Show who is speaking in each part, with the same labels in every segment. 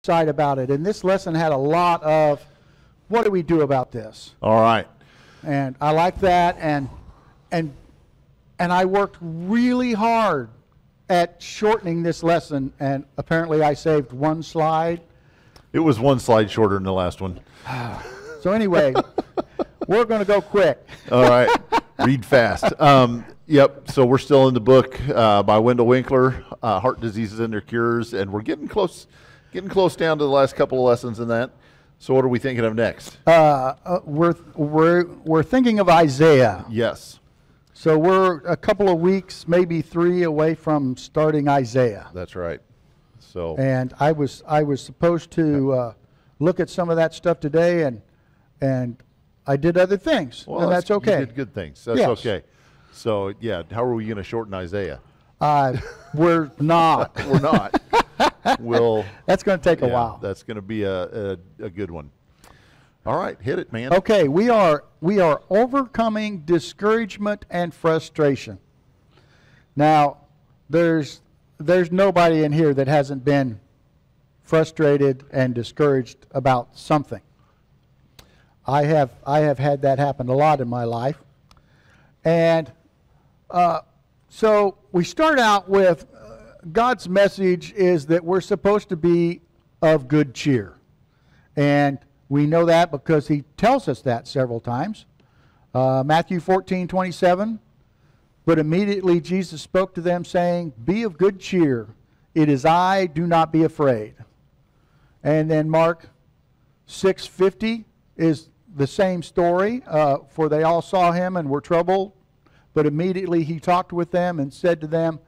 Speaker 1: side about it. And this lesson had a lot of, what do we do about this?
Speaker 2: All right.
Speaker 1: And I like that. And I worked really hard at shortening this lesson. And apparently I saved one slide.
Speaker 2: It was one slide shorter than the last one.
Speaker 1: So anyway, we're going to go quick.
Speaker 2: All right. Read fast. Yep. So we're still in the book by Wendell Winkler, Heart Diseases and Their Cures, and we're getting close down to the last couple of lessons in that. So what are we thinking of next?
Speaker 1: We're thinking of Isaiah.
Speaker 2: Yes.
Speaker 1: So we're a couple of weeks, maybe 3 away from starting Isaiah.
Speaker 2: That's right. So.
Speaker 1: And I was supposed to look at some of that stuff today, and I did other things,
Speaker 2: Well,
Speaker 1: and that's okay.
Speaker 2: You did good things. That's
Speaker 1: yes.
Speaker 2: okay. So yeah, how are we going to shorten Isaiah?
Speaker 1: We're not.
Speaker 2: We're not.
Speaker 1: That's going to take a while.
Speaker 2: That's going to be a good one. All right, hit it, man.
Speaker 1: Okay, we are overcoming discouragement and frustration. Now, there's nobody in here that hasn't been frustrated and discouraged about something. I have had that happen a lot in my life. And so we start out with God's message is that we're supposed to be of good cheer. And we know that because he tells us that several times. Matthew 14:27. But immediately Jesus spoke to them, saying, "Be of good cheer. It is I, do not be afraid." And then Mark 6:50 is the same story. For they all saw him and were troubled. But immediately he talked with them and said to them,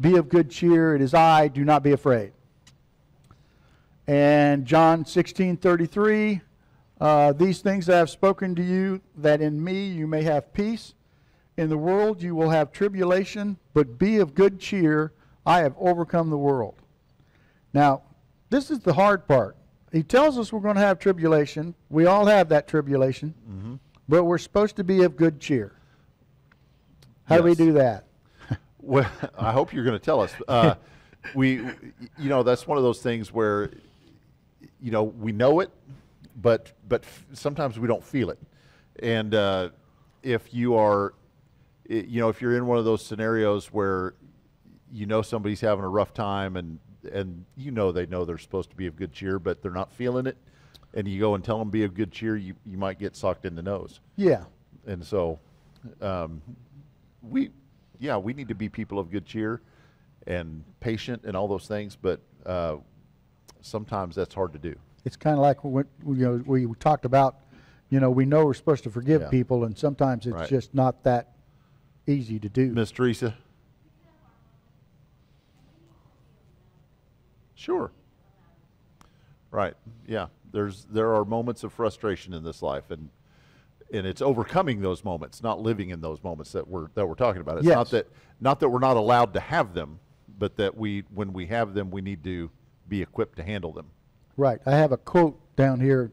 Speaker 1: "Be of good cheer. It is I, do not be afraid." And John 16:33, "These things I have spoken to you, that in me you may have peace. In the world you will have tribulation, but be of good cheer. I have overcome the world." Now, this is the hard part. He tells us we're going to have tribulation. We all have that tribulation, but we're supposed to be of good cheer. How do we do that?
Speaker 2: Well, I hope you're going to tell us. That's one of those things where, we know it, but sometimes we don't feel it. And if you are, if you're in one of those scenarios where somebody's having a rough time and they know they're supposed to be of good cheer, but they're not feeling it, and you go and tell them be of good cheer, you might get socked in the nose.
Speaker 1: Yeah.
Speaker 2: And so, we need to be people of good cheer and patient and all those things, but sometimes that's hard to do.
Speaker 1: It's kind of like what we talked about. We know we're supposed to forgive people, and sometimes it's just not that easy to do.
Speaker 2: Miss Teresa? Sure. Right. Yeah. There are moments of frustration in this life, and it's overcoming those moments, not living in those moments that we're talking about. It's not that we're not allowed to have them, but that when we have them, we need to be equipped to handle them. Right.
Speaker 1: I have a quote down here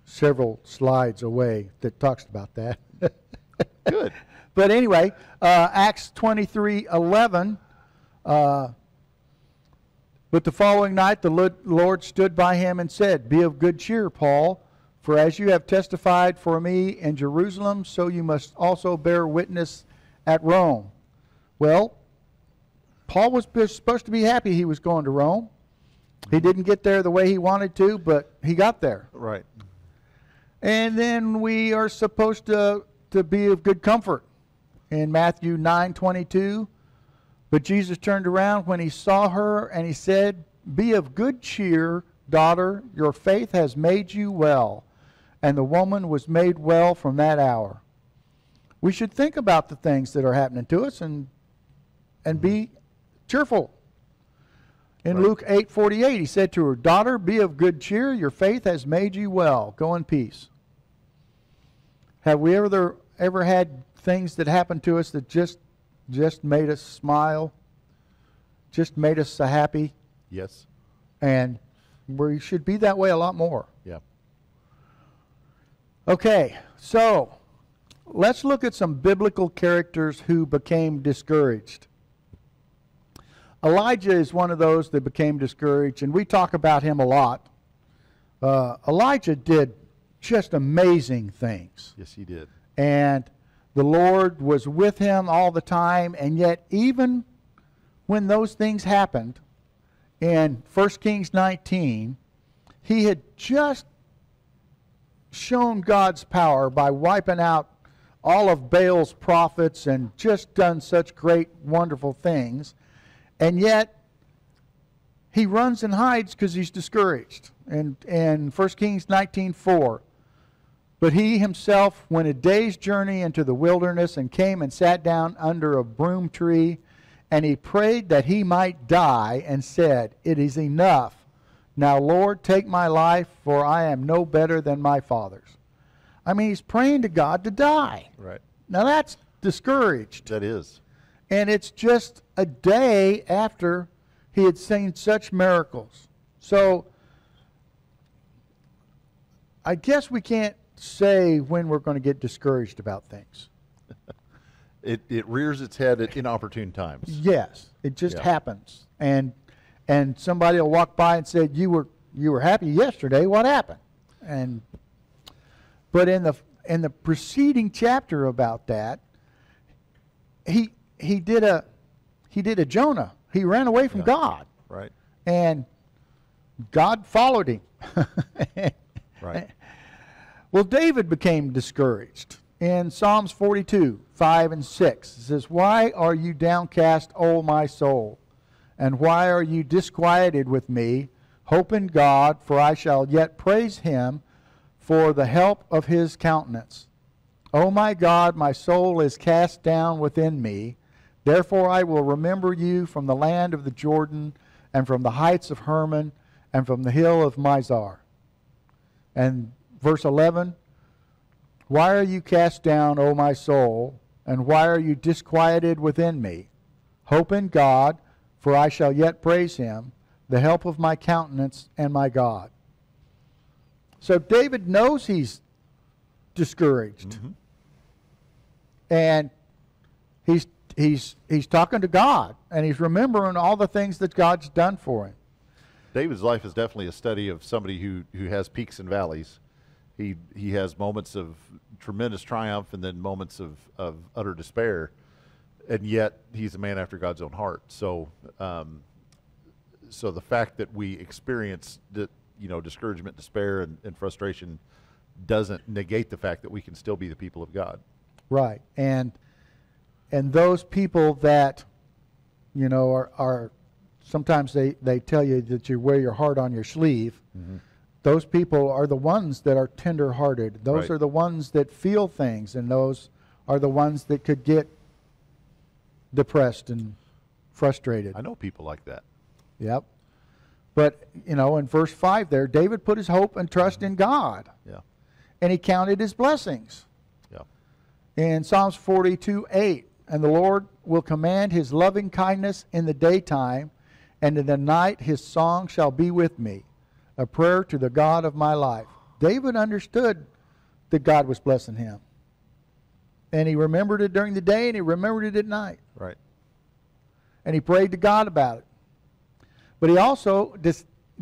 Speaker 1: several slides away that talks about that.
Speaker 2: Good.
Speaker 1: But anyway, Acts 23:11. But the following night the Lord stood by him and said, "Be of good cheer, Paul, for as you have testified for me in Jerusalem, so you must also bear witness at Rome." Well, Paul was supposed to be happy he was going to Rome. He didn't get there the way he wanted to, but he got there.
Speaker 2: Right.
Speaker 1: And then we are supposed to be of good comfort. In Matthew 9:22, but Jesus turned around when he saw her, and he said, "Be of good cheer, daughter, your faith has made you well." And the woman was made well from that hour. We should think about the things that are happening to us and be cheerful. In Luke 8:48, he said to her, "Daughter, be of good cheer, your faith has made you well. Go in peace." Have we ever had things that happened to us that just made us smile, just made us so happy?
Speaker 2: Yes.
Speaker 1: And we should be that way a lot more.
Speaker 2: Yeah.
Speaker 1: Okay, so let's look at some biblical characters who became discouraged. Elijah is one of those that became discouraged, and we talk about him a lot. Elijah did just amazing things.
Speaker 2: Yes, he did.
Speaker 1: And the Lord was with him all the time, and yet even when those things happened, in 1 Kings 19, he had just shown God's power by wiping out all of Baal's prophets and just done such great, wonderful things. And yet, he runs and hides because he's discouraged. And in 1 Kings 19:4, but he himself went a day's journey into the wilderness and came and sat down under a broom tree, and he prayed that he might die and said, "It is enough. Now, Lord, take my life, for I am no better than my fathers." I mean, he's praying to God to die.
Speaker 2: Right.
Speaker 1: Now, that's discouraged.
Speaker 2: That is.
Speaker 1: And it's just a day after he had seen such miracles. So, I guess we can't say when we're going to get discouraged about things.
Speaker 2: It rears its head at inopportune times.
Speaker 1: Yes, it just happens. And somebody will walk by and say, you were happy yesterday, what happened? But in the preceding chapter about that, he did a Jonah. He ran away from God.
Speaker 2: Right.
Speaker 1: And God followed him.
Speaker 2: Right.
Speaker 1: Well, David became discouraged. In Psalms 42, 5 and 6, it says, "Why are you downcast, O my soul? And why are you disquieted with me? Hope in God, for I shall yet praise him for the help of his countenance. O my God, my soul is cast down within me. Therefore I will remember you from the land of the Jordan, and from the heights of Hermon, and from the hill of Mizar." And verse 11, "Why are you cast down, O my soul, and why are you disquieted within me? Hope in God, for I shall yet praise him, the help of my countenance and my God." So David knows he's discouraged.
Speaker 2: Mm-hmm.
Speaker 1: And he's talking to God, and he's remembering all the things that God's done for him.
Speaker 2: David's life is definitely a study of somebody who has peaks and valleys. He has moments of tremendous triumph and then moments of utter despair, and yet he's a man after God's own heart. So, so the fact that we experience discouragement, despair, and frustration doesn't negate the fact that we can still be the people of God.
Speaker 1: Right, and those people that are sometimes they tell you that you wear your heart on your sleeve. Mm-hmm. Those people are the ones that are tender-hearted. Those
Speaker 2: right.
Speaker 1: are the ones that feel things, and those are the ones that could get depressed and frustrated.
Speaker 2: I know people like that.
Speaker 1: Yep. But, in verse 5 there, David put his hope and trust in God.
Speaker 2: Yeah.
Speaker 1: And he counted his blessings.
Speaker 2: Yeah.
Speaker 1: In Psalms 42:8, "And the Lord will command his loving kindness in the daytime, and in the night his song shall be with me, a prayer to the God of my life." David understood that God was blessing him. And he remembered it during the day, and he remembered it at night.
Speaker 2: Right. And
Speaker 1: he prayed to God about it. But he also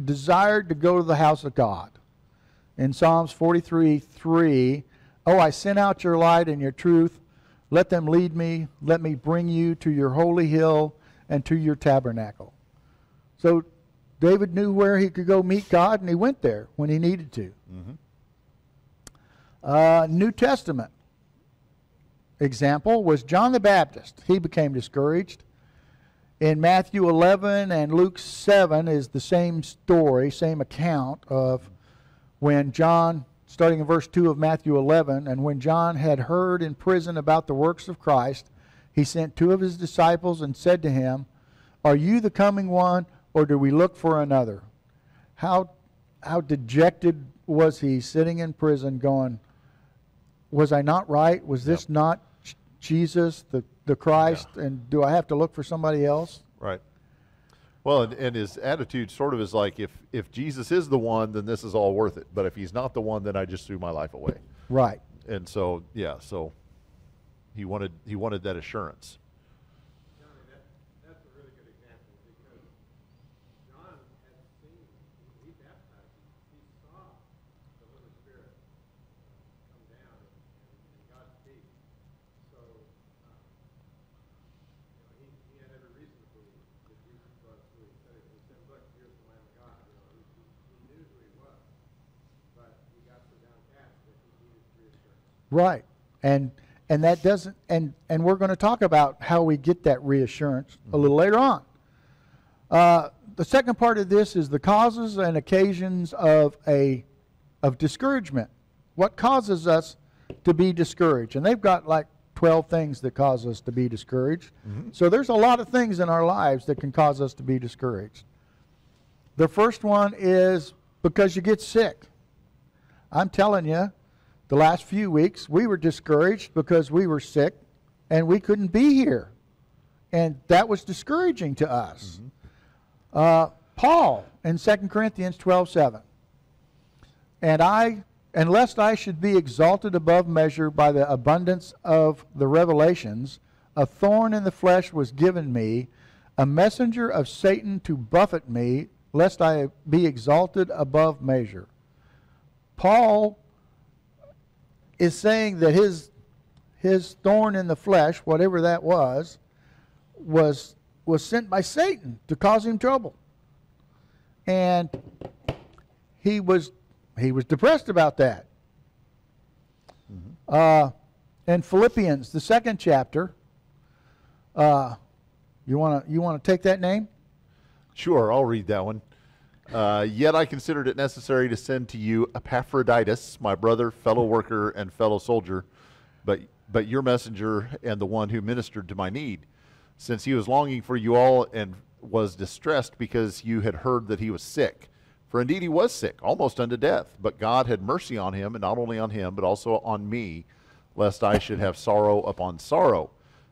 Speaker 1: desired to go to the house of God. In Psalms 43:3, "Oh, I sent out your light and your truth. Let them lead me. Let me bring you to your holy hill and to your tabernacle." So David knew where he could go meet God, and he went there when he needed to. Mm-hmm. New Testament example was John the Baptist. He became discouraged. In Matthew 11 and Luke 7 is the same story, same account of when John, starting in verse 2 of Matthew 11, "And when John had heard in prison about the works of Christ, he sent 2 of his disciples and said to him, 'Are you the coming one, or do we look for another?'" How dejected was he sitting in prison going, "Was I not right? Was this not Jesus, the Christ, and do I have to look for somebody else?"
Speaker 2: Right. Well, and his attitude sort of is like, if Jesus is the one, then this is all worth it. But if he's not the one, then I just threw my life away.
Speaker 1: Right.
Speaker 2: And so, so he wanted that assurance.
Speaker 3: Johnny, that's a really good example, because John had seen, he baptized, he saw
Speaker 1: Right. And that doesn't, and we're going to talk about how we get that reassurance a little later on. The second part of this is the causes and occasions of discouragement. What causes us to be discouraged? And they've got like 12 things that cause us to be discouraged. So there's a lot of things in our lives that can cause us to be discouraged. The first one is because you get sick. I'm telling you, the last few weeks we were discouraged because we were sick and we couldn't be here. And that was discouraging to us. Paul in 2 Corinthians 12:7. And lest I should be exalted above measure by the abundance of the revelations, a thorn in the flesh was given me, a messenger of Satan to buffet me, lest I be exalted above measure. Paul is saying that his thorn in the flesh, whatever that was sent by Satan to cause him trouble. And he was depressed about that. In Philippians, the 2nd chapter, you want to take that name?
Speaker 2: Sure, I'll read that one. Yet I considered it necessary to send to you Epaphroditus, my brother, fellow worker, and fellow soldier, but your messenger and the one who ministered to my need, since he was longing for you all and was distressed because you had heard that he was sick. For indeed he was sick, almost unto death. But God had mercy on him, and not only on him, but also on me, lest I should have sorrow upon sorrow.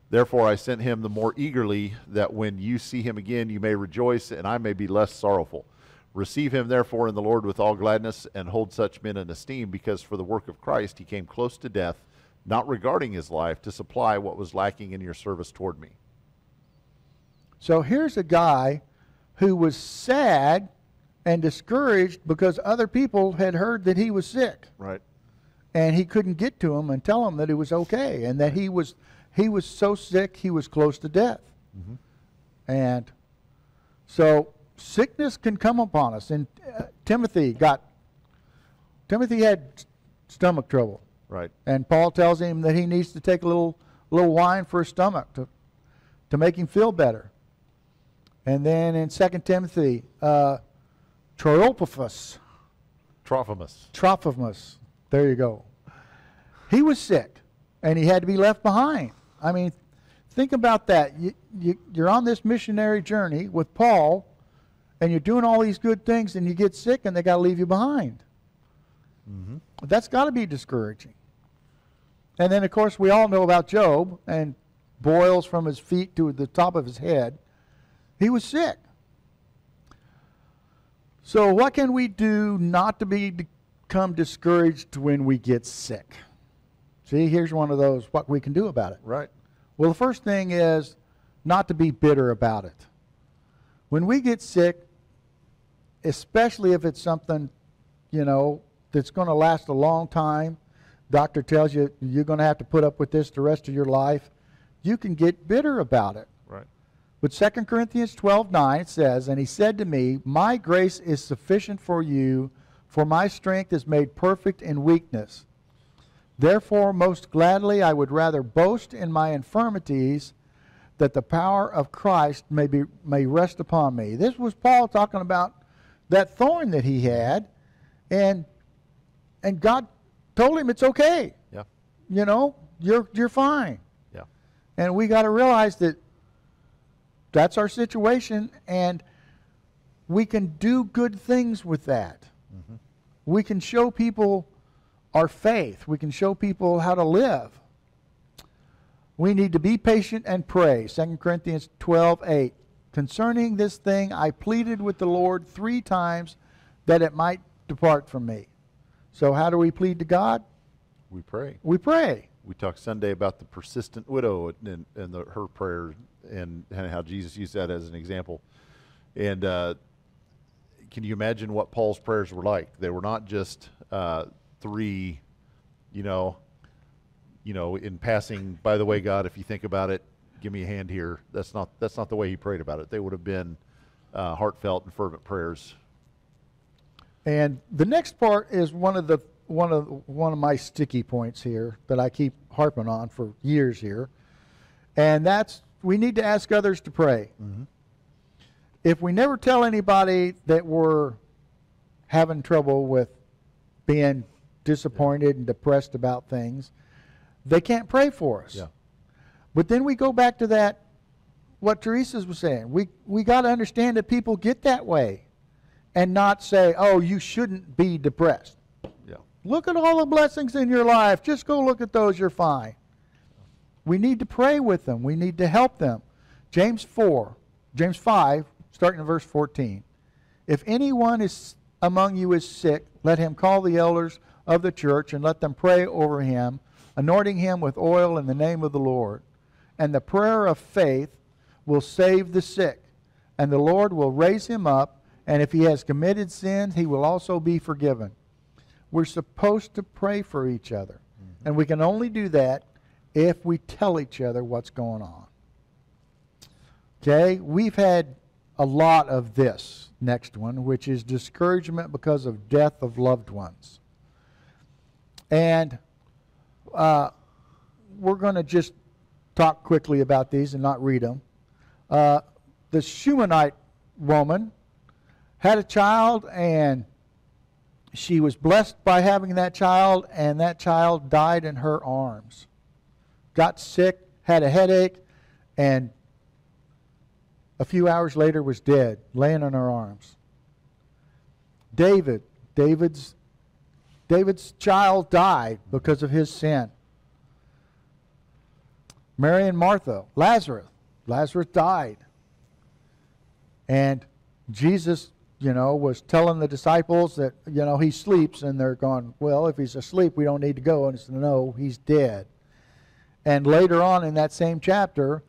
Speaker 2: Therefore I sent him the more eagerly, that when you see him again you may rejoice, and I may be less sorrowful. Receive him therefore in the Lord with all gladness, and hold such men in esteem, because for the work of Christ he came close to death, not regarding his life, to supply what was lacking in your service toward me.
Speaker 1: So here's a guy who was sad and discouraged because other people had heard that he was sick.
Speaker 2: Right.
Speaker 1: And he couldn't get to him and tell him that it was okay, and that he was so sick he was close to death. And so sickness can come upon us. And Timothy had stomach trouble.
Speaker 2: Right.
Speaker 1: And Paul tells him that he needs to take a little wine for his stomach to make him feel better. And then in 2 Timothy, Trophimus, there you go. He was sick, and he had to be left behind. I mean, think about that. You're on this missionary journey with Paul, and you're doing all these good things, and you get sick, and they got to leave you behind. That's got to be discouraging. And then, of course, we all know about Job, and boils from his feet to the top of his head. He was sick. So what can we do not to become discouraged when we get sick? See, here's one of those, what we can do about it.
Speaker 2: Right.
Speaker 1: Well, the first thing is not to be bitter about it. When we get sick, especially if it's something, that's going to last a long time, doctor tells you you're going to have to put up with this the rest of your life, you can get bitter about it.
Speaker 2: Right.
Speaker 1: But 2 Corinthians 12:9 says, and he said to me, my grace is sufficient for you, for my strength is made perfect in weakness. Therefore, most gladly I would rather boast in my infirmities, that the power of Christ may rest upon me. This was Paul talking about that thorn that he had, and God told him it's okay.
Speaker 2: Yeah.
Speaker 1: You're fine.
Speaker 2: Yeah.
Speaker 1: And we got to realize that that's our situation, and we can do good things with that. We can show people our faith. We can show people how to live. We need to be patient and pray. 2 Corinthians 12:8. Concerning this thing I pleaded with the Lord 3 times that it might depart from me. So how do we plead to God?
Speaker 2: We pray.
Speaker 1: We pray.
Speaker 2: We talked Sunday about the persistent widow and her prayer, and how Jesus used that as an example. And can you imagine what Paul's prayers were like? They were not just 3, in passing, by the way, God, if you think about it, give me a hand here. That's not the way he prayed about it. They would have been heartfelt and fervent prayers.
Speaker 1: And the next part is one of one of my sticky points here that I keep harping on for years here, and that's we need to ask others to pray.
Speaker 2: Mm-hmm.
Speaker 1: If we never tell anybody that we're having trouble with being disappointed and depressed about things, they can't pray for us.
Speaker 2: Yeah.
Speaker 1: But then we go back to that, what Teresa was saying. We got to understand that people get that way and not say, oh, you shouldn't be depressed.
Speaker 2: Yeah.
Speaker 1: Look at all the blessings in your life. Just go look at those. You're fine. We need to pray with them. We need to help them. James 5, starting in verse 14. If anyone is among you is sick, let him call the elders of the church and let them pray over him, anointing him with oil in the name of the Lord. And the prayer of faith will save the sick, and the Lord will raise him up, and if he has committed sins, he will also be forgiven. We're supposed to pray for each other. Mm-hmm. And we can only do that if we tell each other what's going on. Okay, we've had a lot of this next one, which is discouragement because of death of loved ones. And we're going to just talk quickly about these and not read them. The Shunammite woman had a child, and she was blessed by having that child, and that child died in her arms. Got sick, had a headache, and a few hours later was dead, laying in her arms. David's child died because of his sin. Mary and Martha, Lazarus died. And Jesus, was telling the disciples that, he sleeps, and they're going, well, if he's asleep, we don't need to go. And he said, no, he's dead. And later on in that same chapter,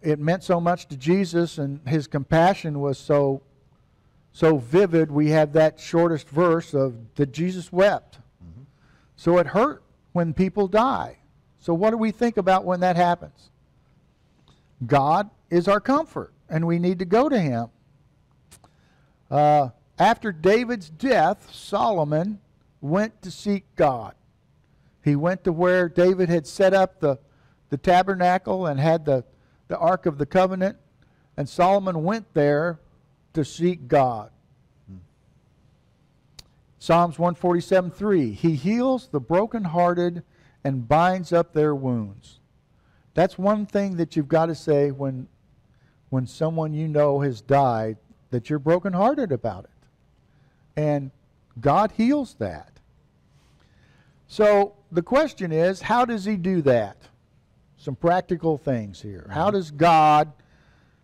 Speaker 1: it meant so much to Jesus, and his compassion was so vivid. We have that shortest verse of that Jesus wept. Mm-hmm. So it hurt when people die. So what do we think about when that happens? God is our comfort, and we need to go to him. After David's death, Solomon went to seek God. He went to where David had set up the tabernacle and had the Ark of the Covenant, and Solomon went there to seek God. Psalms 147:3, he heals the brokenhearted and binds up their wounds. That's one thing that you've got to say when someone has died, that you're brokenhearted about it. And God heals that. So the question is, how does he do that? Some practical things here. How does God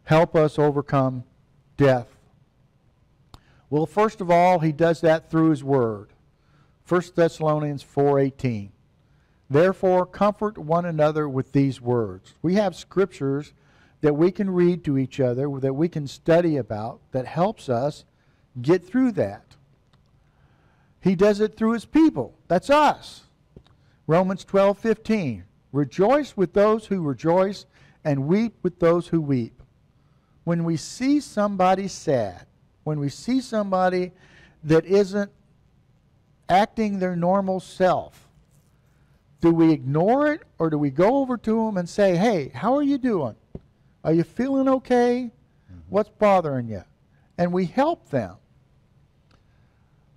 Speaker 1: help us overcome death? Well, first of all, he does that through his word. 1 Thessalonians 4:18. Therefore, comfort one another with these words. We have scriptures that we can read to each other, that we can study about, that helps us get through that. He does it through his people. That's us. Romans 12:15. Rejoice with those who rejoice, and weep with those who weep. When we see somebody sad, when we see somebody that isn't acting their normal self, do we ignore it, or do we go over to them and say, hey, how are you doing? Are you feeling okay? Mm-hmm. What's bothering you? And we help them.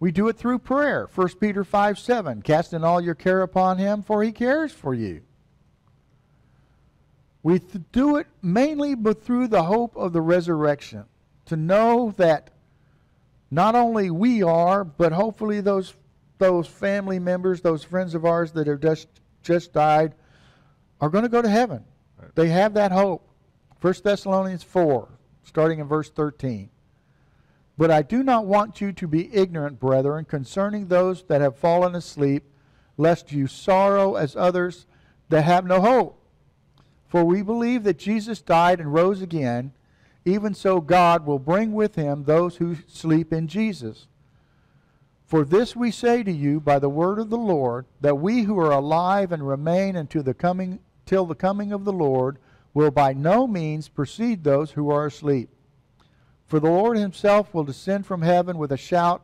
Speaker 1: We do it through prayer. 1 Peter 5:7, casting all your care upon him, for he cares for you. We do it mainly but through the hope of the resurrection, to know that not only we are, but hopefully those family members, those friends of ours that have just died, are going to go to heaven. Right. They have that hope. 1 Thessalonians 4, starting in verse 13. But I do not want you to be ignorant, brethren, concerning those that have fallen asleep, lest you sorrow as others that have no hope. For we believe that Jesus died and rose again, even so God will bring with him those who sleep in Jesus. For this we say to you by the word of the Lord, that we who are alive and remain till the coming of the Lord will by no means precede those who are asleep. For the Lord himself will descend from heaven with a shout,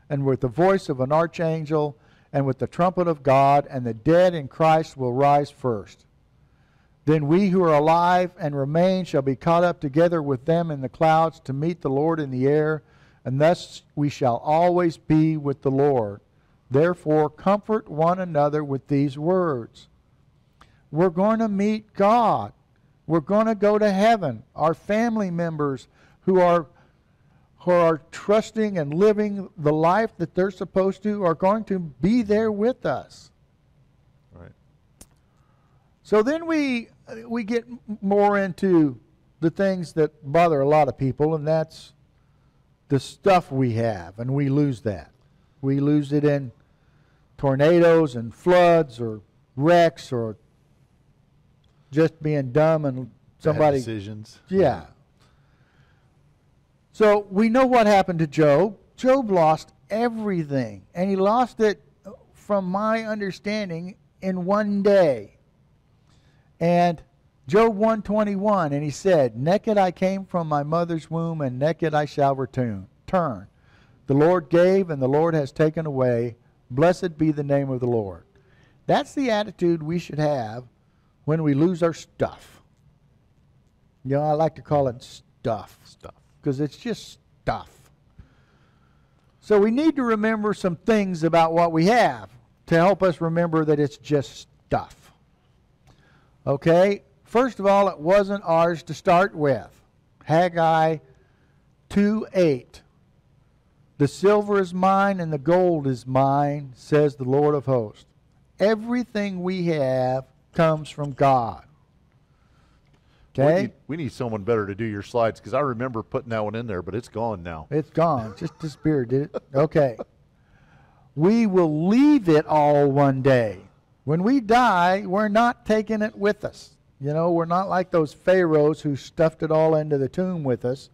Speaker 1: and with the voice of an archangel, and with the trumpet of God, and the dead in Christ will rise first. Then we who are alive and remain shall be caught up together with them in the clouds to meet the Lord in the air, and thus we shall always be with the Lord. Therefore, comfort one another with these words. We're going to meet God. We're going to go to heaven. Our family members who are trusting and living the life that they're supposed to are going to be there with us.
Speaker 2: Right.
Speaker 1: So then we get more into the things that bother a lot of people, and that's the stuff we have, and we lose that. We lose it in tornadoes and floods or wrecks or just being dumb and somebody...
Speaker 2: Bad decisions.
Speaker 1: Yeah. So we know what happened to Job. Job lost everything, and he lost it, from my understanding, in one day. And Job 1:21, and he said, "Naked I came from my mother's womb, and naked I shall return. The Lord gave, and the Lord has taken away. Blessed be the name of the Lord." That's the attitude we should have when we lose our stuff. You know, I like to call it stuff. Because it's just stuff. So we need to remember some things about what we have to help us remember that it's just stuff. Okay? First of all, it wasn't ours to start with. Haggai 2:8. "The silver is mine and the gold is mine, says the Lord of hosts." Everything we have comes from God. Okay?
Speaker 2: We need someone better to do your slides, because I remember putting that one in there, but it's gone now.
Speaker 1: It's gone. Just disappeared, did it? Okay. We will leave it all one day. When we die, we're not taking it with us. You know, we're not like those pharaohs who stuffed it all into the tomb with us.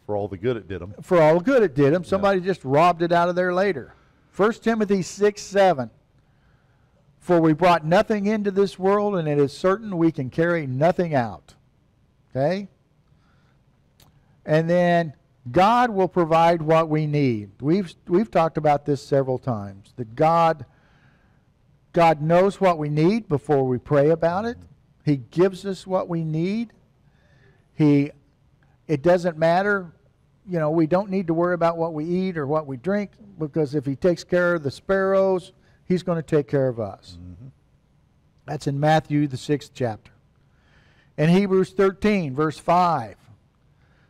Speaker 2: For all the good it did them.
Speaker 1: For all the good it did them. Somebody just robbed it out of there later. 1 Timothy 6:7. "For we brought nothing into this world, and it is certain we can carry nothing out." Okay? And then God will provide what we need. We've talked about this several times. That God knows what we need before we pray about it. He gives us what we need. It doesn't matter, you know, we don't need to worry about what we eat or what we drink, because if He takes care of the sparrows, He's going to take care of us.
Speaker 2: Mm-hmm.
Speaker 1: That's in Matthew, the 6th chapter. In Hebrews 13, verse 5,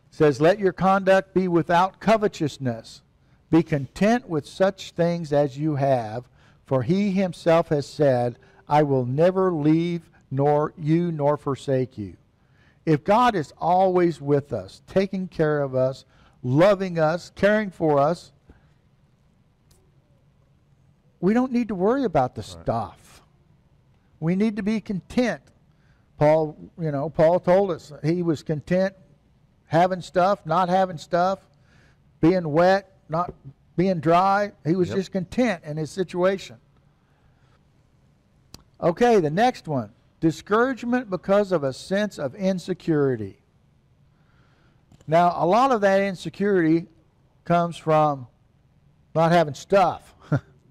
Speaker 1: says, "Let your conduct be without covetousness. Be content with such things as you have, for He Himself has said, I will never leave nor forsake you." If God is always with us, taking care of us, loving us, caring for us, we don't need to worry about the stuff. We need to be content. Paul told us he was content having stuff, not having stuff, being wet, not being dry. He was just content in his situation. Okay, the next one. Discouragement because of a sense of insecurity. Now, a lot of that insecurity comes from not having stuff.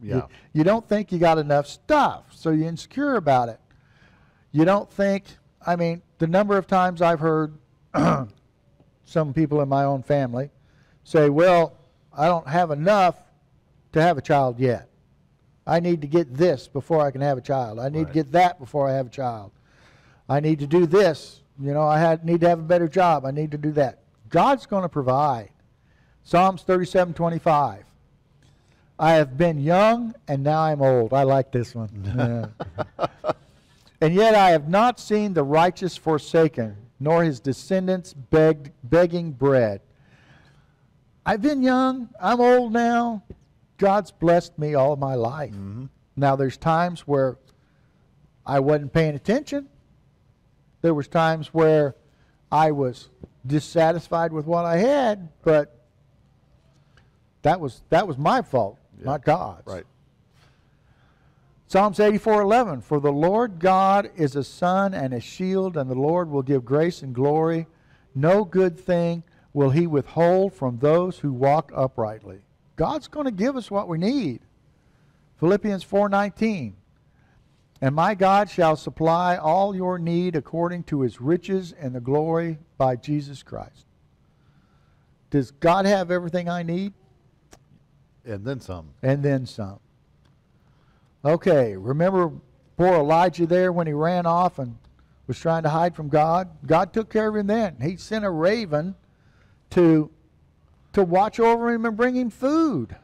Speaker 2: Yeah.
Speaker 1: You don't think you got enough stuff, so you're insecure about it. You don't think, I mean, the number of times I've heard some people in my own family say, "Well, I don't have enough to have a child yet. I need to get this before I can have a child. I need to get that before I have a child. I need to do this. You know, need to have a better job. I need to do that." God's going to provide. Psalms 37:25. "I have been young, and now I'm old." I like this one. Yeah. "And yet I have not seen the righteous forsaken, nor his descendants begging bread." I've been young. I'm old now. God's blessed me all my life.
Speaker 2: Mm-hmm.
Speaker 1: Now, there's times where I wasn't paying attention. There was times where I was dissatisfied with what I had, but that was my fault. Not God's.
Speaker 2: Right.
Speaker 1: Psalms 84:11, "For the Lord God is a sun and a shield, and the Lord will give grace and glory. No good thing will He withhold from those who walk uprightly." God's going to give us what we need. Philippians 4:19. And my God shall supply all your need according to his riches and the glory by Jesus Christ. Does God have everything I need?
Speaker 2: And then some.
Speaker 1: And then some. Okay, remember poor Elijah there when he ran off and was trying to hide from God? God took care of him then. He sent a raven to watch over him and bring him food.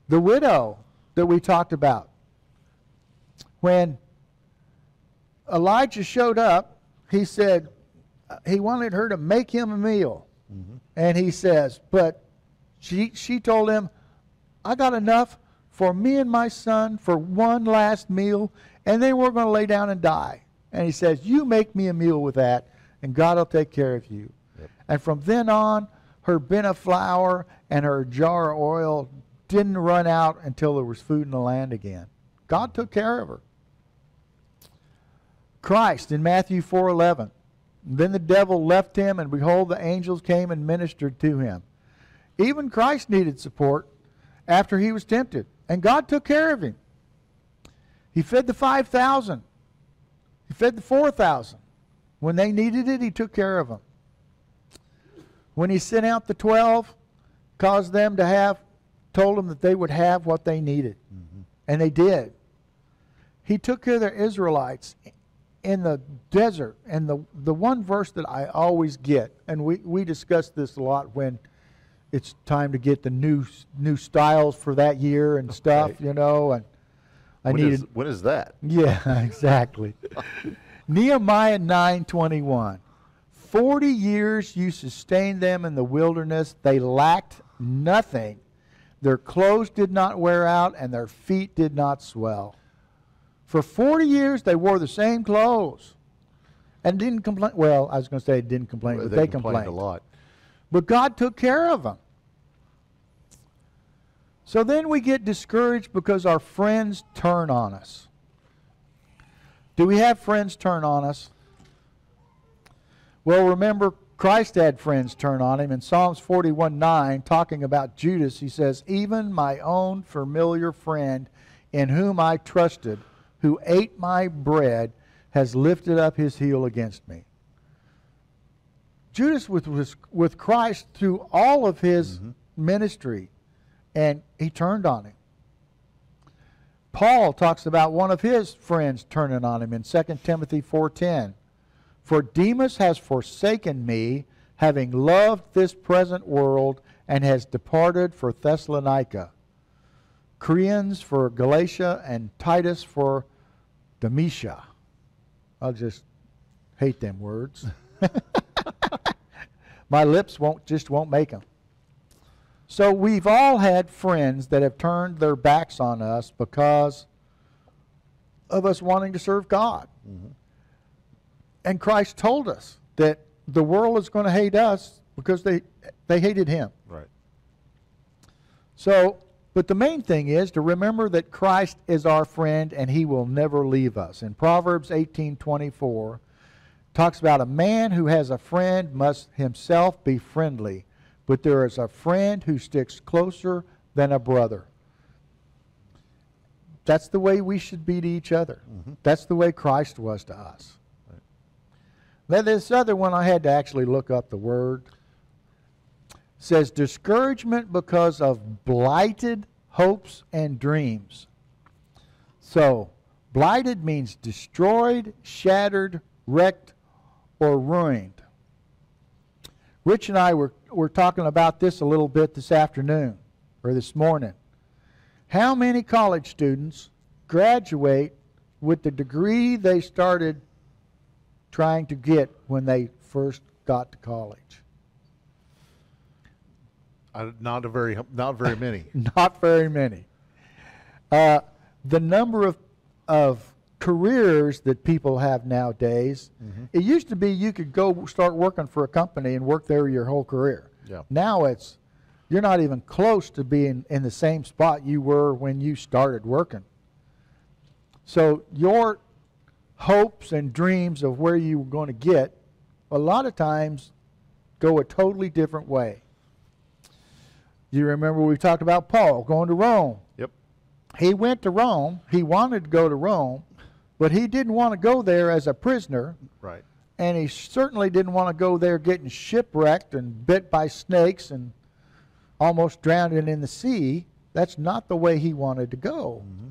Speaker 1: The widow that we talked about. When Elijah showed up, he said he wanted her to make him a meal. Mm-hmm. And he says, but she told him, I got enough for me and my son for one last meal, and then we're going to lay down and die. And he says, you make me a meal with that, and God will take care of you. Yep. And from then on, her bin of flour and her jar of oil didn't run out until there was food in the land again. God took care of her. Christ in Matthew 4:11. Then the devil left him, and behold, the angels came and ministered to him. Even Christ needed support after he was tempted, and God took care of him. He fed the 5,000. He fed the 4,000. When they needed it, he took care of them. When he sent out the 12, caused them to have, told them that they would have what they needed. Mm-hmm. And they did. He took care of the Israelites in the desert. And the one verse that I always get, and we discuss this a lot when it's time to get the new styles for that year and stuff, you know. And
Speaker 2: when is that?
Speaker 1: Yeah, exactly. Nehemiah 9:21. 40 years you sustained them in the wilderness. They lacked nothing. Their clothes did not wear out, and their feet did not swell. For 40 years, they wore the same clothes and didn't complain. Well, I was going to say didn't complain, but they complained
Speaker 2: a lot.
Speaker 1: But God took care of them. So then we get discouraged because our friends turn on us. Do we have friends turn on us? Well, remember, Christ had friends turn on him. In Psalms 41:9, talking about Judas, he says, even my own familiar friend in whom I trusted, who ate my bread, has lifted up his heel against me. Judas was with Christ through all of his ministry, and he turned on him. Paul talks about one of his friends turning on him in 2 Timothy 4:10. For Demas has forsaken me, having loved this present world, and has departed for Thessalonica. Crescens for Galatia, and Titus for Dalmatia. I'll just hate them words. My lips won't make them. So we've all had friends that have turned their backs on us because of us wanting to serve God. Mm-hmm. And Christ told us that the world is going to hate us because they hated him.
Speaker 2: Right.
Speaker 1: So, but the main thing is to remember that Christ is our friend and he will never leave us. In Proverbs 18:24, talks about a man who has a friend must himself be friendly, but there is a friend who sticks closer than a brother. That's the way we should be to each other. Mm-hmm. That's the way Christ was to us. Right. Now, this other one, I had to actually look up the word. It says discouragement because of blighted hopes and dreams. So, blighted means destroyed, shattered, wrecked, or ruined. Rich and I were talking about this a little bit this afternoon, or this morning. How many college students graduate with the degree they started trying to get when they first got to college?
Speaker 2: Not very many.
Speaker 1: Not very many. The number of careers that people have nowadays, it used to be you could go start working for a company and work there your whole career.
Speaker 2: Yeah.
Speaker 1: Now you're not even close to being in the same spot you were when you started working. So your hopes and dreams of where you were going to get, a lot of times go a totally different way. You remember we talked about Paul going to Rome.
Speaker 2: Yep.
Speaker 1: he went to Rome. He wanted to go to Rome, but he didn't want to go there as a prisoner.
Speaker 2: Right.
Speaker 1: And he certainly didn't want to go there getting shipwrecked and bit by snakes and almost drowning in the sea. That's not the way he wanted to go.
Speaker 2: Mm-hmm.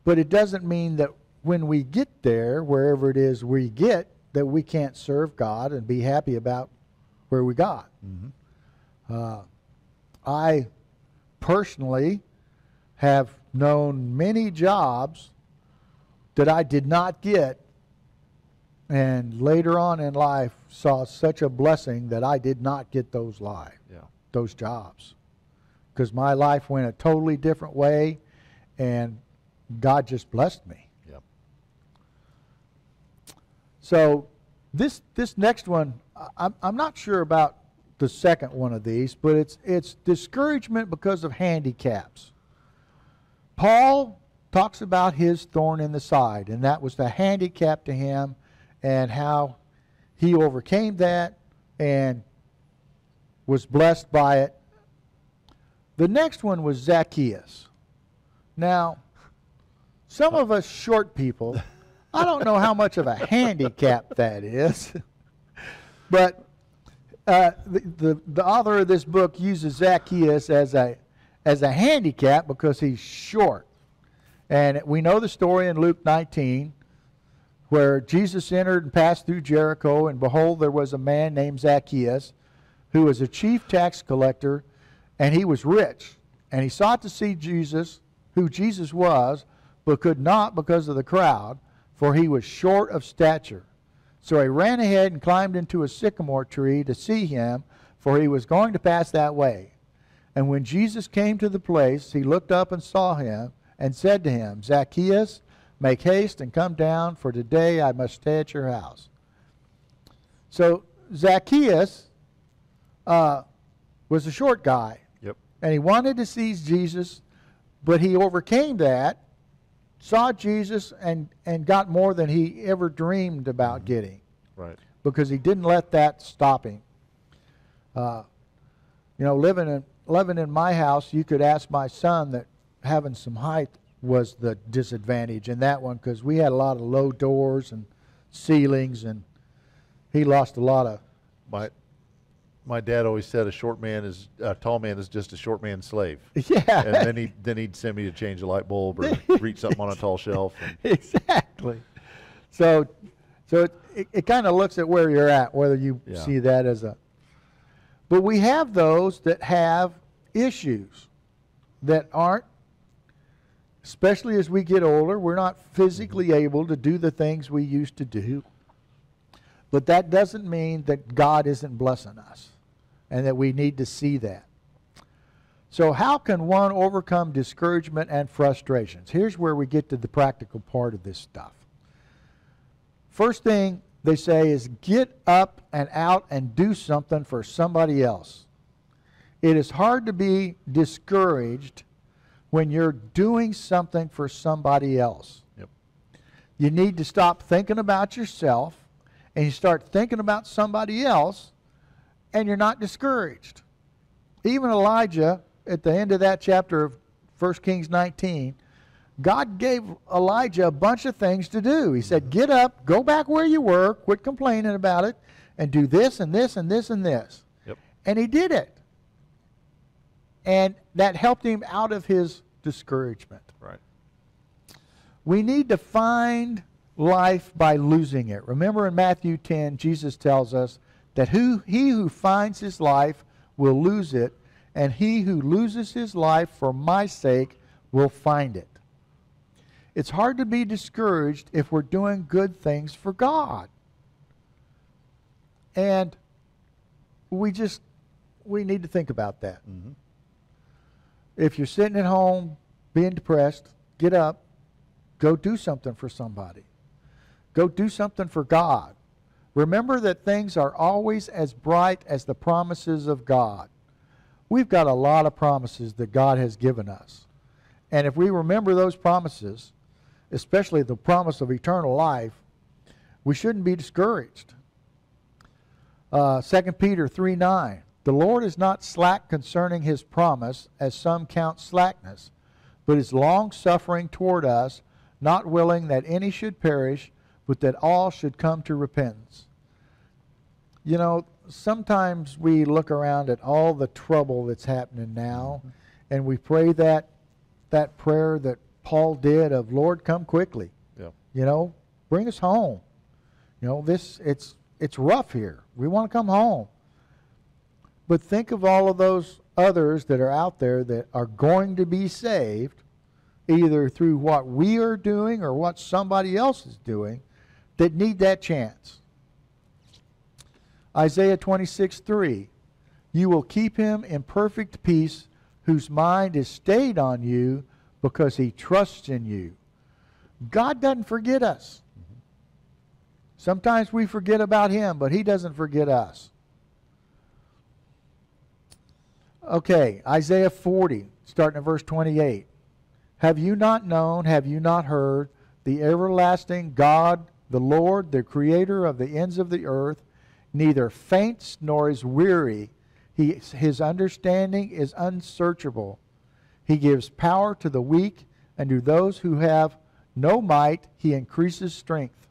Speaker 1: But it doesn't mean that when we get there, wherever it is we get, that we can't serve God and be happy about where we got.
Speaker 2: Mm-hmm.
Speaker 1: I personally have known many jobs that I did not get, and later on in life saw such a blessing that I did not get those jobs. Because my life went a totally different way, and God just blessed me.
Speaker 2: Yep.
Speaker 1: So this next one, I'm not sure about the second one of these, but it's discouragement because of handicaps. Paul talks about his thorn in the side, and that was the handicap to him, and how he overcame that and was blessed by it. The next one was Zacchaeus. Now, some of us short people, I don't know how much of a handicap that is, but the author of this book uses Zacchaeus as a handicap because he's short. And we know the story in Luke 19 where Jesus entered and passed through Jericho, and behold, there was a man named Zacchaeus who was a chief tax collector, and he was rich. And he sought to see Jesus, who Jesus was, but could not because of the crowd, for he was short of stature. So he ran ahead and climbed into a sycamore tree to see him, for he was going to pass that way. And when Jesus came to the place, he looked up and saw him, and said to him, Zacchaeus, make haste and come down, for today I must stay at your house. So Zacchaeus was a short guy.
Speaker 2: Yep.
Speaker 1: And he wanted to see Jesus, but he overcame that, saw Jesus, and got more than he ever dreamed about getting.
Speaker 2: Right.
Speaker 1: Because he didn't let that stop him. Living in my house, you could ask my son that having some height was the disadvantage in that one, because we had a lot of low doors and ceilings, and he lost a lot of...
Speaker 2: My dad always said a tall man is just a short man's slave.
Speaker 1: Yeah.
Speaker 2: And then he'd send me to change a light bulb or reach something on a tall shelf.
Speaker 1: Exactly. So it kind of looks at where you're at, whether you see that as a... But we have those that have issues that aren't, especially as we get older, we're not physically able to do the things we used to do. But that doesn't mean that God isn't blessing us and that we need to see that. So how can one overcome discouragement and frustrations? Here's where we get to the practical part of this stuff. First thing they say is get up and out and do something for somebody else. It is hard to be discouraged when you're doing something for somebody else.
Speaker 2: Yep.
Speaker 1: You need to stop thinking about yourself and you start thinking about somebody else, and you're not discouraged. Even Elijah, at the end of that chapter of 1 Kings 19, God gave Elijah a bunch of things to do. He said, get up, go back where you were, quit complaining about it, and do this and this and this and this.
Speaker 2: Yep.
Speaker 1: And he did it. And that helped him out of his discouragement.
Speaker 2: Right.
Speaker 1: We need to find life by losing it. Remember in Matthew 10, Jesus tells us that he who finds his life will lose it, and he who loses his life for my sake will find it. It's hard to be discouraged if we're doing good things for God. And we need to think about that.
Speaker 2: Mm-hmm.
Speaker 1: If you're sitting at home being depressed, get up, go do something for somebody. Go do something for God. Remember that things are always as bright as the promises of God. We've got a lot of promises that God has given us. And if we remember those promises, especially the promise of eternal life, we shouldn't be discouraged. 2 Peter 3:9, the Lord is not slack concerning his promise, as some count slackness, but is long-suffering toward us, not willing that any should perish, but that all should come to repentance. You know, sometimes we look around at all the trouble that's happening now, and we pray that prayer that Paul did of, Lord, come quickly.
Speaker 2: Yeah.
Speaker 1: You know, bring us home. You know, it's rough here. We want to come home. But think of all of those others that are out there that are going to be saved, either through what we are doing or what somebody else is doing, that need that chance. Isaiah 26:3, you will keep him in perfect peace whose mind is stayed on you because he trusts in you. God doesn't forget us. Sometimes we forget about him, but he doesn't forget us. Okay, Isaiah 40, starting at verse 28. Have you not known, have you not heard, the everlasting God, the Lord, the creator of the ends of the earth, neither faints nor is weary. His understanding is unsearchable. He gives power to the weak, and to those who have no might he increases strength.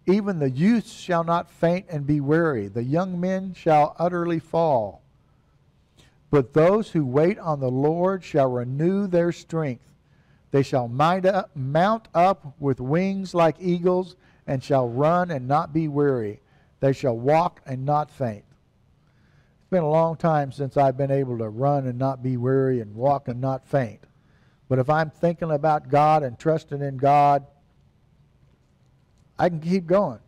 Speaker 1: Even the youths shall not faint and be weary. The young men shall utterly fall. But those who wait on the Lord shall renew their strength. They shall mount up with wings like eagles, and shall run and not be weary. They shall walk and not faint. It's been a long time since I've been able to run and not be weary and walk and not faint. But if I'm thinking about God and trusting in God, I can keep going.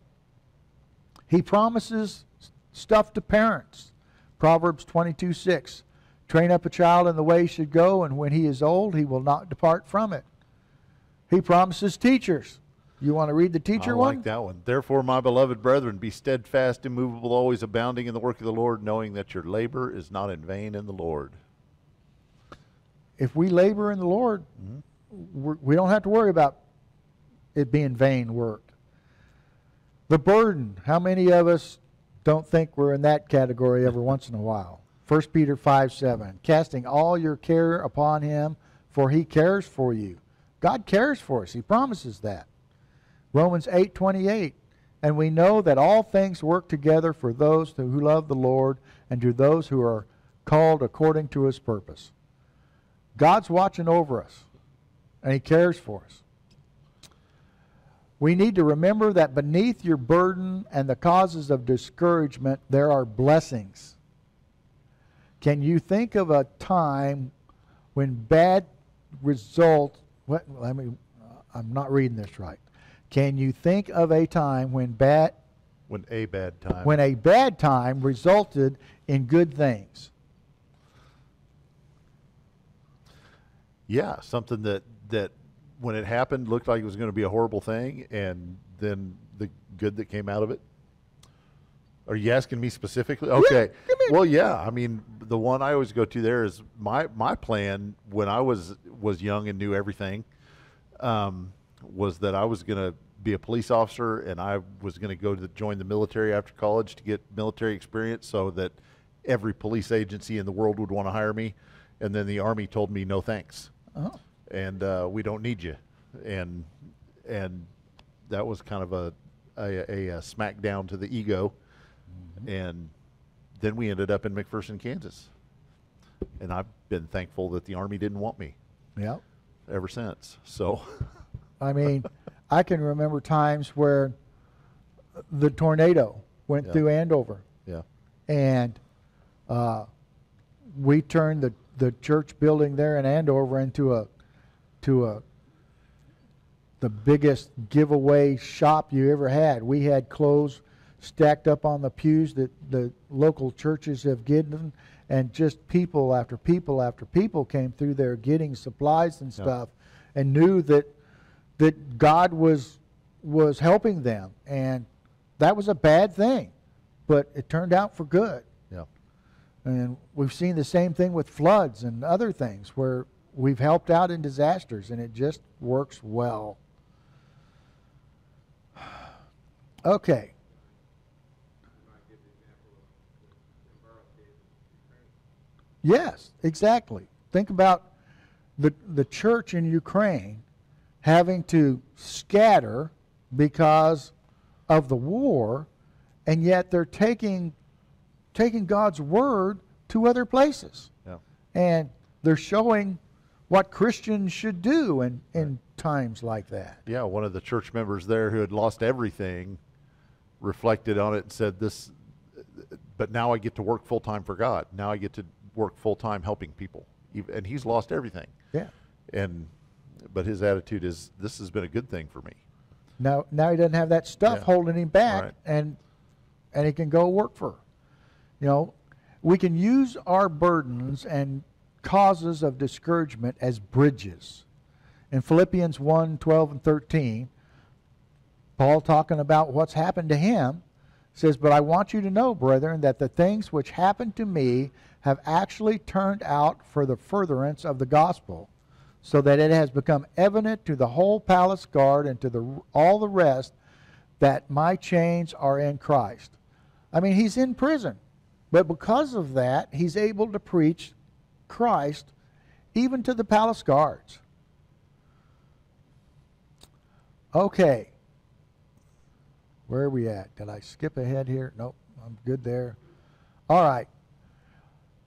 Speaker 1: He promises stuff to parents. Proverbs 22:6. Train up a child in the way he should go, and when he is old, he will not depart from it. He promises teachers. You want to read the teacher one?
Speaker 2: I like that one. Therefore, my beloved brethren, be steadfast, immovable, always abounding in the work of the Lord, knowing that your labor is not in vain in the Lord.
Speaker 1: If we labor in the Lord, we don't have to worry about it being vain work. The burden. How many of us don't think we're in that category every once in a while? 1 Peter 5:7. Casting all your care upon him, for he cares for you. God cares for us. He promises that. Romans 8:28. And we know that all things work together for those who love the Lord and to those who are called according to his purpose. God's watching over us, and he cares for us. We need to remember that beneath your burden and the causes of discouragement, there are blessings. Can you think of a time when bad results... I'm not reading this right. Can you think of a time when
Speaker 2: a bad time
Speaker 1: resulted in good things?
Speaker 2: Yeah, something that when it happened looked like it was going to be a horrible thing, and then the good that came out of it. Are you asking me specifically? Okay.
Speaker 1: Yeah,
Speaker 2: well, yeah. I mean, the one I always go to there is my plan when I was young and knew everything, was that I was going to be a police officer, and I was going to go to join the military after college to get military experience, so that every police agency in the world would want to hire me. And then the Army told me no thanks, and we don't need you, and that was kind of a smackdown to the ego. And then we ended up in McPherson, Kansas, and I've been thankful that the Army didn't want me.
Speaker 1: Yeah.
Speaker 2: Ever since. So,
Speaker 1: I mean, I can remember times where the tornado went through Andover.
Speaker 2: Yeah.
Speaker 1: And we turned the church building there in Andover into the biggest giveaway shop you ever had. We had clothes stacked up on the pews that the local churches have given, and just people after people after people came through there getting supplies and stuff, and knew that God was helping them, and that was a bad thing, but it turned out for good.
Speaker 2: Yeah.
Speaker 1: And we've seen the same thing with floods and other things where we've helped out in disasters, and it just works well. Okay. Yes, exactly. Think about the church in Ukraine having to scatter because of the war, and yet they're taking God's word to other places.
Speaker 2: Yeah.
Speaker 1: And they're showing what Christians should do in times like that.
Speaker 2: Yeah, one of the church members there who had lost everything reflected on it and said, "This, but now I get to work full time for God. Now I get to work full time helping people." And he's lost everything.
Speaker 1: Yeah.
Speaker 2: But his attitude is, "This has been a good thing for me."
Speaker 1: Now he doesn't have that stuff
Speaker 2: Yeah.
Speaker 1: holding him back,
Speaker 2: Right.
Speaker 1: and he can go work for. We can use our burdens and causes of discouragement as bridges. In Philippians 1:12 and 13, Paul, talking about what's happened to him, says, "But I want you to know, brethren, that the things which happened to me have actually turned out for the furtherance of the gospel, so that it has become evident to the whole palace guard and to all the rest that my chains are in Christ." I mean, he's in prison, but because of that, he's able to preach Christ even to the palace guards. Okay. Where are we at? Did I skip ahead here? Nope, I'm good there. All right.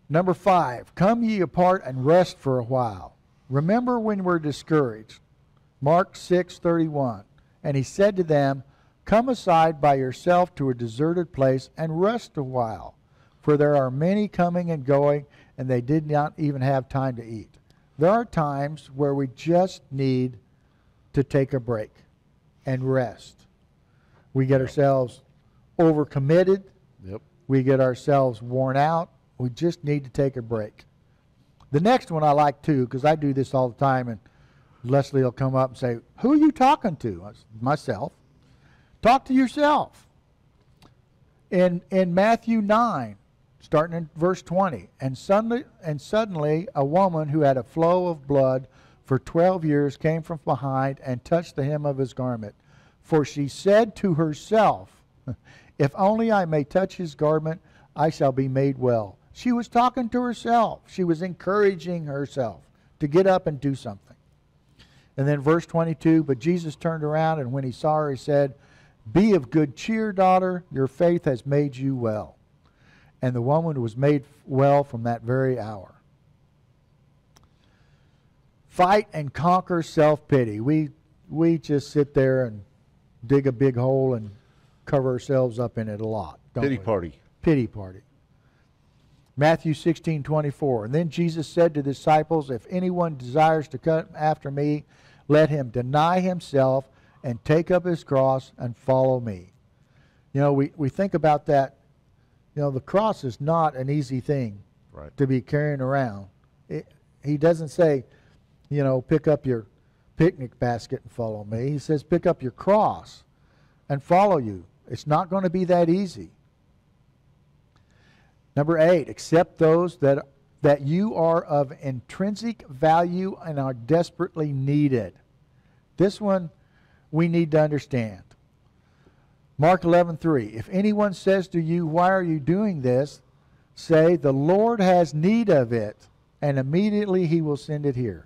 Speaker 1: Number 5, come ye apart and rest for a while. Remember when we're discouraged. Mark 6:31. And he said to them, come aside by yourself to a deserted place and rest a while. For there are many coming and going, and they did not even have time to eat. There are times where we just need to take a break and rest. We get ourselves overcommitted.
Speaker 2: Yep.
Speaker 1: We get ourselves worn out. We just need to take a break. The next one I like too, because I do this all the time, and Leslie will come up and say, who are you talking to? I said, myself. Talk to yourself. In Matthew 9, starting in verse 20, and suddenly a woman who had a flow of blood for 12 years came from behind and touched the hem of his garment. For she said to herself, if only I may touch his garment, I shall be made well. She was talking to herself. She was encouraging herself to get up and do something. And then verse 22, but Jesus turned around, and when he saw her, he said, be of good cheer, daughter, your faith has made you well. And the woman was made well from that very hour. Fight and conquer self-pity. We just sit there and dig a big hole and cover ourselves up in it a lot.
Speaker 2: Pity party.
Speaker 1: Pity party. Matthew 16:24. And then Jesus said to the disciples, if anyone desires to come after me, let him deny himself and take up his cross and follow me. We think about that. The cross is not an easy thing to be carrying around. He doesn't say, pick up your picnic basket and follow me. He says, pick up your cross and follow you. It's not going to be that easy. Number 8, accept those that you are of intrinsic value and are desperately needed. This one we need to understand. Mark 11:3. If anyone says to you, why are you doing this? Say, the Lord has need of it, and immediately he will send it here.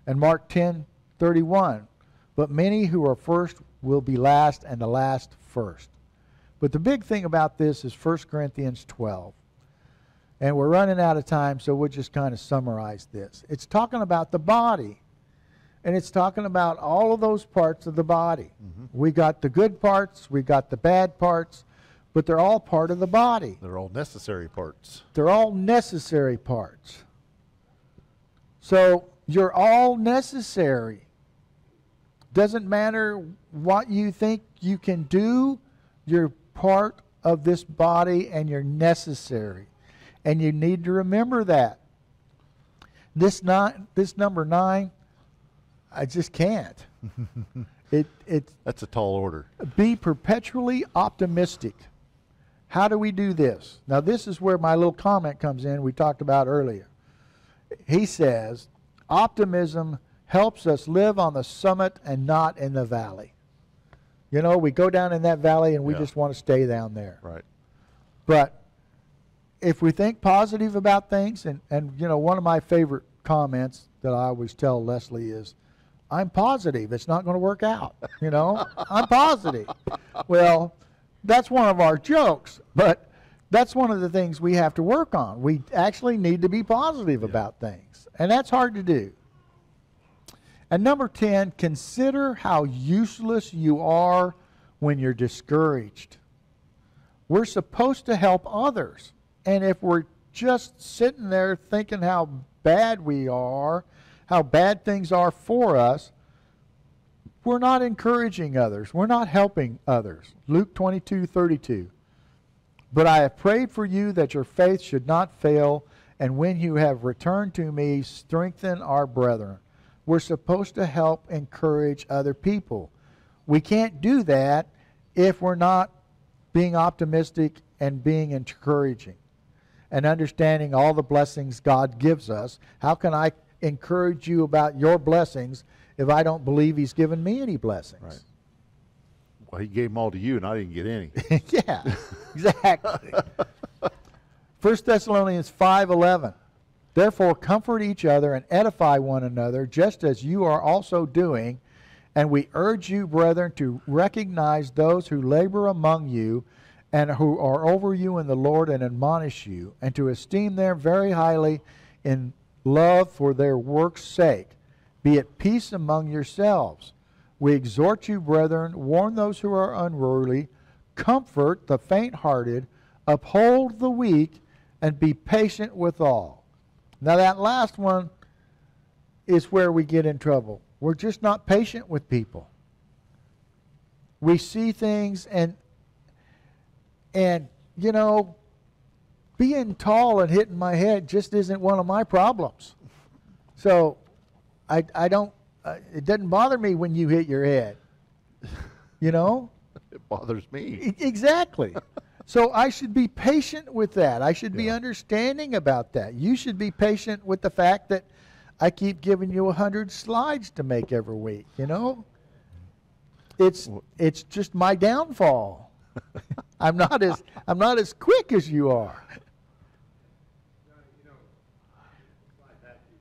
Speaker 1: And Mark 10:31. But many who are first will be last, and the last first. But the big thing about this is 1 Corinthians 12. And we're running out of time, so we'll just kind of summarize this. It's talking about the body. And it's talking about all of those parts of the body. Mm-hmm. We got the good parts, we got the bad parts, but they're all part of the body.
Speaker 2: They're all necessary parts.
Speaker 1: They're all necessary parts. So you're all necessary. Doesn't matter what you think you can do, you're part of this body and you're necessary. And you need to remember that. This number 9, I just can't.
Speaker 2: That's a tall order.
Speaker 1: Be perpetually optimistic. How do we do this? Now this is where my little comment comes in we talked about earlier. He says, optimism helps us live on the summit and not in the valley. We go down in that valley and we just want to stay down there.
Speaker 2: Right.
Speaker 1: But if we think positive about things, and one of my favorite comments that I always tell Leslie is, I'm positive it's not going to work out. You know, I'm positive. Well, that's one of our jokes, but that's one of the things we have to work on. We actually need to be positive about things, and that's hard to do. And number 10, consider how useless you are when you're discouraged. We're supposed to help others, and if we're just sitting there thinking how bad we are, how bad things are for us, we're not encouraging others. We're not helping others. Luke 22:32. But I have prayed for you that your faith should not fail, and when you have returned to me, strengthen our brethren. We're supposed to help encourage other people. We can't do that if we're not being optimistic and being encouraging and understanding all the blessings God gives us. How can I encourage you about your blessings if I don't believe He's given me any blessings?
Speaker 2: Right. Well, He gave them all to you, and I didn't get any.
Speaker 1: Yeah, exactly. 1 Thessalonians 5:11. Therefore, comfort each other and edify one another, just as you are also doing. And we urge you, brethren, to recognize those who labor among you and who are over you in the Lord and admonish you, and to esteem them very highly in love for their work's sake. Be at peace among yourselves. We exhort you, brethren, warn those who are unruly, comfort the faint-hearted, uphold the weak, and be patient with all. Now that last one is where we get in trouble. We're just not patient with people. We see things and you know, being tall and hitting my head just isn't one of my problems. So I don't, it doesn't bother me when you hit your head. You know?
Speaker 2: It bothers me.
Speaker 1: Exactly. So I should be patient with that. I should be understanding about that. You should be patient with the fact that I keep giving you 100 slides to make every week, you know? It's just my downfall. I'm not as quick as you are.
Speaker 3: You know, slide back, you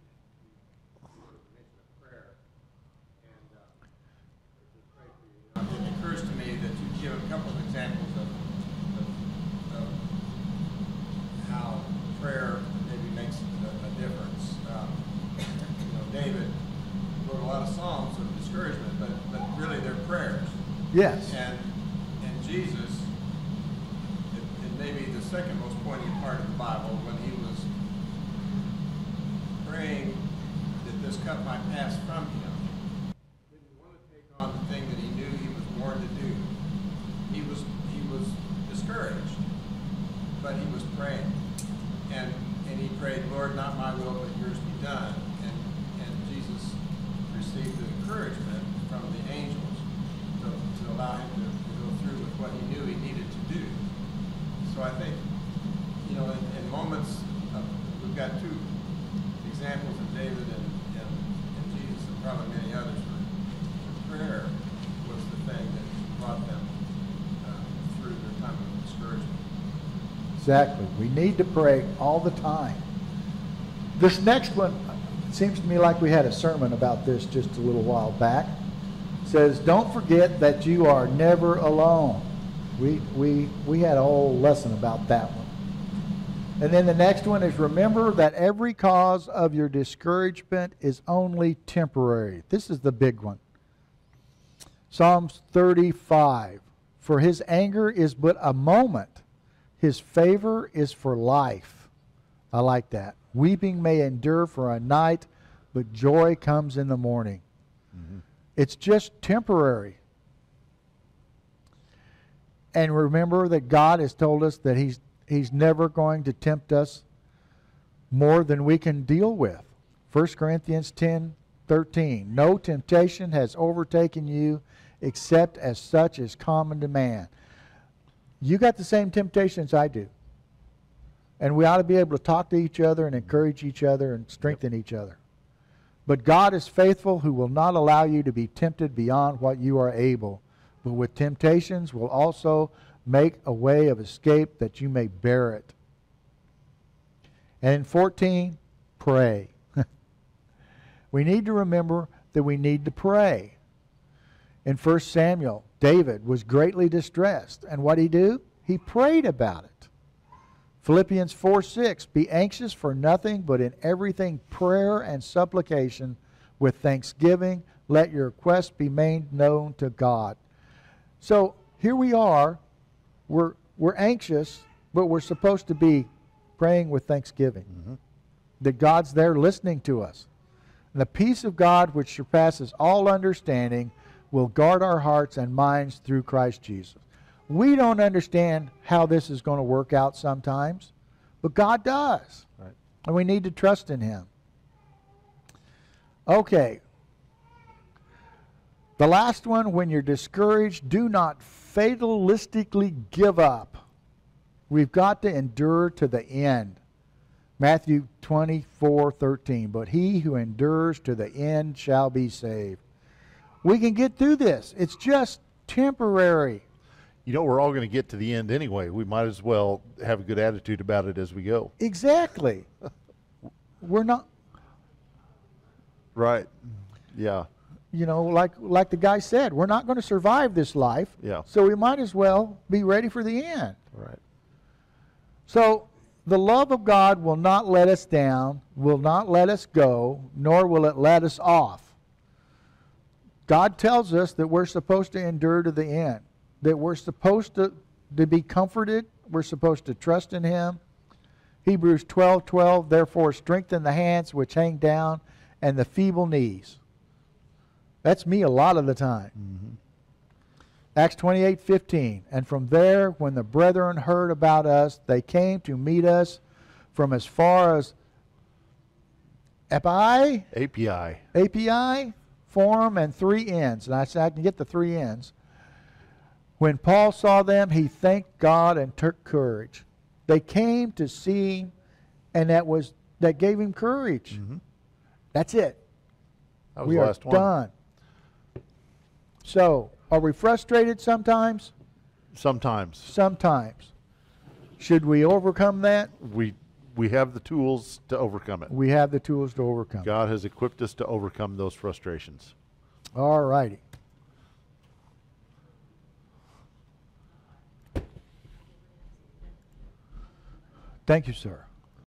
Speaker 3: mentioned a prayer, and to pray for you. It occurs to me that you give a couple of examples of how prayer maybe makes a difference. You know, David wrote a lot of songs of discouragement, but really they're prayers.
Speaker 1: Yes.
Speaker 3: And Jesus, it may be the second most poignant part of the Bible, when he was praying that this cup might pass from him, didn't want to take on the thing that he knew he was born to do. He was discouraged, but he was praying. And he prayed, Lord, not my will, but yours be done. And Jesus received the encouragement from the angels to allow him to go through with what he knew he needed to do. So I think, you know, in moments, we've got two examples of David and Jesus, and probably many others, where prayer was the thing that brought them through their time of discouragement.
Speaker 1: Exactly. We need to pray all the time. This next one, it seems to me like we had a sermon about this just a little while back. It says, don't forget that you are never alone. We had a whole lesson about that one. And then the next one is, remember that every cause of your discouragement is only temporary. This is the big one. Psalms 35. For his anger is but a moment. His favor is for life. I like that. Weeping may endure for a night, but joy comes in the morning. Mm-hmm. It's just temporary. And remember that God has told us that He's never going to tempt us more than we can deal with. 1 Corinthians 10:13. No temptation has overtaken you except as such is common to man. You got the same temptations I do. And we ought to be able to talk to each other and encourage each other and strengthen each other. But God is faithful, who will not allow you to be tempted beyond what you are able, but with temptations will also make a way of escape that you may bear it. And in 14, pray. We need to remember that we need to pray. In 1 Samuel, David was greatly distressed. And what did he do? He prayed about it. Philippians 4:6, be anxious for nothing, but in everything prayer and supplication with thanksgiving, let your requests be made known to God. So here we are, we're anxious, but we're supposed to be praying with thanksgiving.
Speaker 2: Mm-hmm.
Speaker 1: That God's there listening to us. And the peace of God, which surpasses all understanding, will guard our hearts and minds through Christ Jesus. We don't understand how this is going to work out sometimes, but God does.
Speaker 2: Right.
Speaker 1: And we need to trust in Him. Okay. The last one, when you're discouraged, do not fatalistically give up. We've got to endure to the end. Matthew 24:13. But he who endures to the end shall be saved. We can get through this. It's just temporary.
Speaker 2: You know, we're all going to get to the end anyway. We might as well have a good attitude about it as we go.
Speaker 1: Exactly. We're not,
Speaker 2: Right. Yeah.
Speaker 1: you know, like the guy said, we're not going to survive this life.
Speaker 2: Yeah.
Speaker 1: So we might as well be ready for the end.
Speaker 2: Right.
Speaker 1: So the love of God will not let us down, will not let us go, nor will it let us off. God tells us that we're supposed to endure to the end, that we're supposed to be comforted, we're supposed to trust in Him. Hebrews 12:12, therefore strengthen the hands which hang down and the feeble knees. That's me a lot of the time.
Speaker 2: Mm-hmm.
Speaker 1: Acts 28:15, and from there, when the brethren heard about us, they came to meet us from as far as API, Forum, and 3 Ends. And I said, I can get the 3 Ends. When Paul saw them, he thanked God and took courage. They came to see him, and that gave him courage.
Speaker 2: Mm-hmm.
Speaker 1: That's it.
Speaker 2: That was
Speaker 1: We
Speaker 2: the
Speaker 1: are
Speaker 2: last one.
Speaker 1: done. So, are we frustrated sometimes?
Speaker 2: Sometimes.
Speaker 1: Sometimes. Should we overcome that?
Speaker 2: We have the tools to overcome it.
Speaker 1: We have the tools to overcome.
Speaker 2: God has equipped us to overcome those frustrations.
Speaker 1: All righty. Thank you, sir.